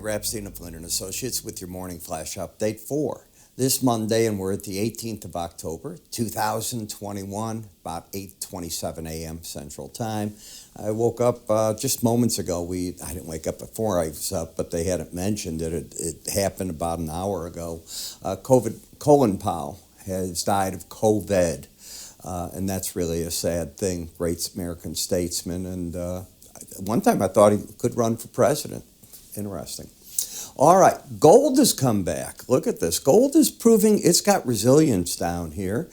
Ira Epstein of Linn Associates with your morning flash update for this Monday, and we're at the 18th of October, 2021, about 8:27 a.m. Central Time. I woke up just moments ago. I didn't wake up before I was up, but they hadn't mentioned it. It happened about an hour ago. Colin Powell has died of COVID, and that's really a sad thing. Great American statesman, and one time I thought he could run for president. Interesting. All right, gold has come back. Look at this. Gold is proving it's got resilience down here.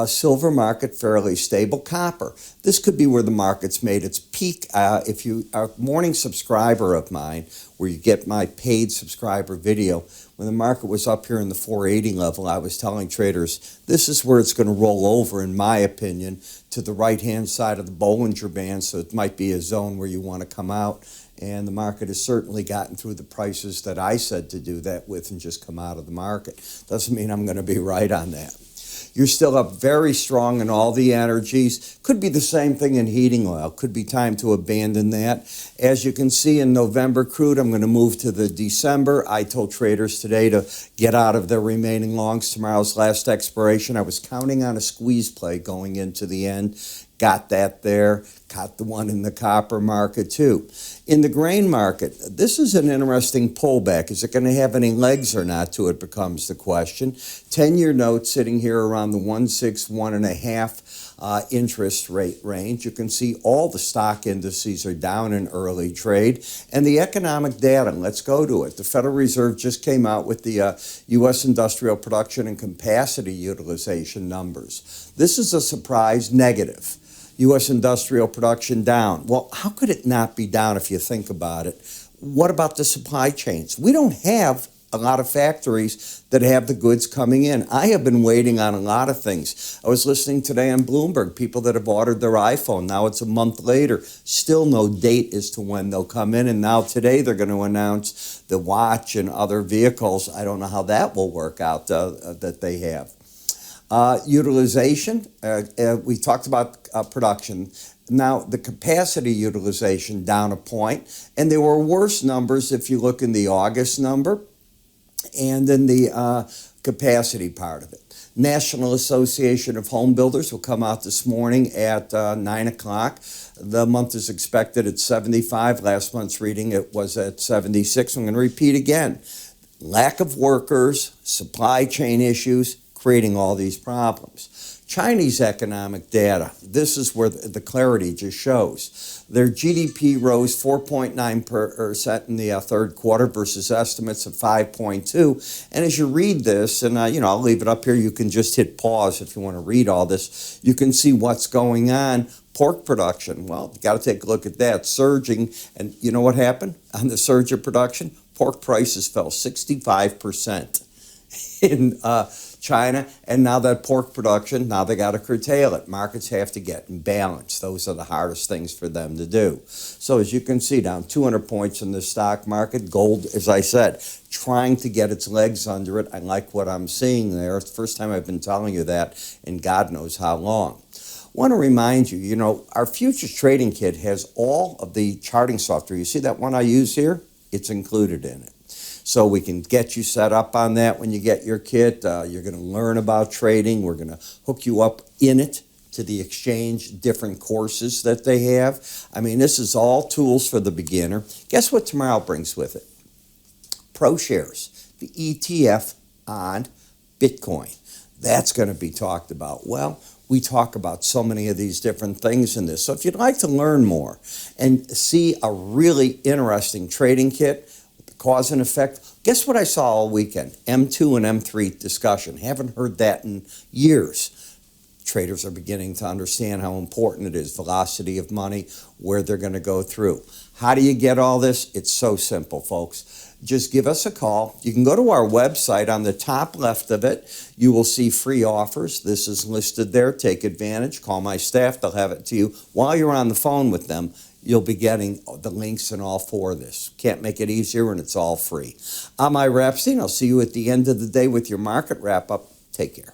Silver market fairly stable. Copper. This could be where the market's made its peak. If you are a morning subscriber of mine, where you get my paid subscriber video, when the market was up here in the 480 level, I was telling traders, this is where it's going to roll over, in my opinion, to the right-hand side of the Bollinger Band, so it might be a zone where you want to come out. And the market has certainly gotten through the prices that I said to do that with and just come out of the market. Doesn't mean I'm going to be right on that. You're still up very strong in all the energies. Could be the same thing in heating oil. Could be time to abandon that. As you can see in November crude, I'm going to move to the December. I told traders today to get out of their remaining longs. Tomorrow's last expiration. I was counting on a squeeze play going into the end. Got that there. Caught the one in the copper market too. In the grain market, this is an interesting pullback. Is it going to have any legs or not to it becomes the question. 10-year note sitting here around the 1.6, 1.5 interest rate range. You can see all the stock indices are down in early trade. And the economic data, let's go to it. The Federal Reserve just came out with the U.S. industrial production and capacity utilization numbers. This is a surprise negative. U.S. industrial production down. Well, how could it not be down if you think about it? What about the supply chains? We don't have a lot of factories that have the goods coming in. I have been waiting on a lot of things. I was listening today on Bloomberg, people that have ordered their iPhone. Now it's a month later. Still no date as to when they'll come in. And now today they're going to announce the watch and other vehicles. I don't know how that will work out that they have. Utilization, we talked about production. Now, the capacity utilization down a point, and there were worse numbers if you look in the August number and in the capacity part of it. National Association of Home Builders will come out this morning at 9 o'clock. The month is expected at 75. Last month's reading, it was at 76. I'm going to repeat again. Lack of workers, supply chain issues, creating all these problems. Chinese economic data, this is where the clarity just shows. Their GDP rose 4.9% in the third quarter versus estimates of 5.2. And as you read this, and I'll leave it up here, you can just hit pause if you want to read all this. You can see what's going on. Pork production, well, you got to take a look at that, surging. And you know what happened on the surge of production? Pork prices fell 65% in China, and now that pork production, now they got to curtail it. Markets have to get in balance. Those are the hardest things for them to do. So as you can see, down 200 points in the stock market. Gold, as I said, trying to get its legs under it. I like what I'm seeing there. It's the first time I've been telling you that in God knows how long. I want to remind you, our futures trading kit has all of the charting software. You see that one I use here? It's included in it. So we can get you set up on that when you get your kit. You're going to learn about trading. We're going to hook you up in it to the exchange, different courses that they have. I mean, this is all tools for the beginner. Guess what tomorrow brings with it? ProShares, the ETF on Bitcoin. That's going to be talked about. Well, we talk about so many of these different things in this. So if you'd like to learn more and see a really interesting trading kit, cause and effect. Guess what I saw all weekend? M2 and M3 discussion. Haven't heard that in years. Traders are beginning to understand how important it is. Velocity of money, where they're going to go through. How do you get all this? It's so simple, folks. Just give us a call. You can go to our website. On the top left of it, you will see free offers. This is listed there. Take advantage. Call my staff. They'll have it to you while you're on the phone with them. You'll be getting the links and all for this. Can't make it easier, and it's all free. I'm Ira Epstein. I'll see you at the end of the day with your market wrap-up. Take care.